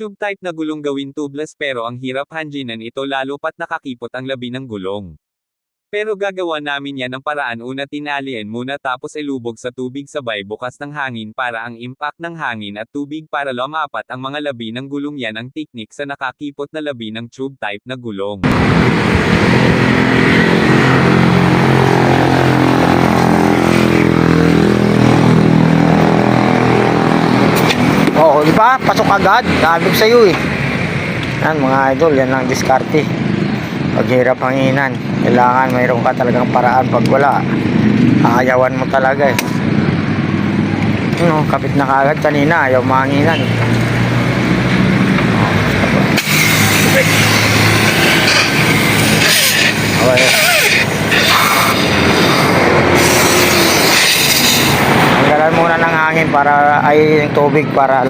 Tube type na gulong gawin tubeless pero ang hirap hanginan ito lalo pat nakakipot ang labi ng gulong. Pero gagawa namin yan ng paraan una tinalian muna tapos ilubog sa tubig sabay bukas ng hangin para ang impact ng hangin at tubig para lumapat ang mga labi ng gulong yan ang teknik sa nakakipot na labi ng tube type na gulong. Oo, di ba? Pasok agad. Sabi ko sa'yo eh. Yan mga idol, yan ang diskarte. Paghirap hanginan, kailangan mayroon ka talagang paraan. Pag wala, aayawan mo talaga eh. Ano, kapit na kagad kanina, ayaw mahanginan. Okay. Tanggalan muna ng hangin para ay yung tubig para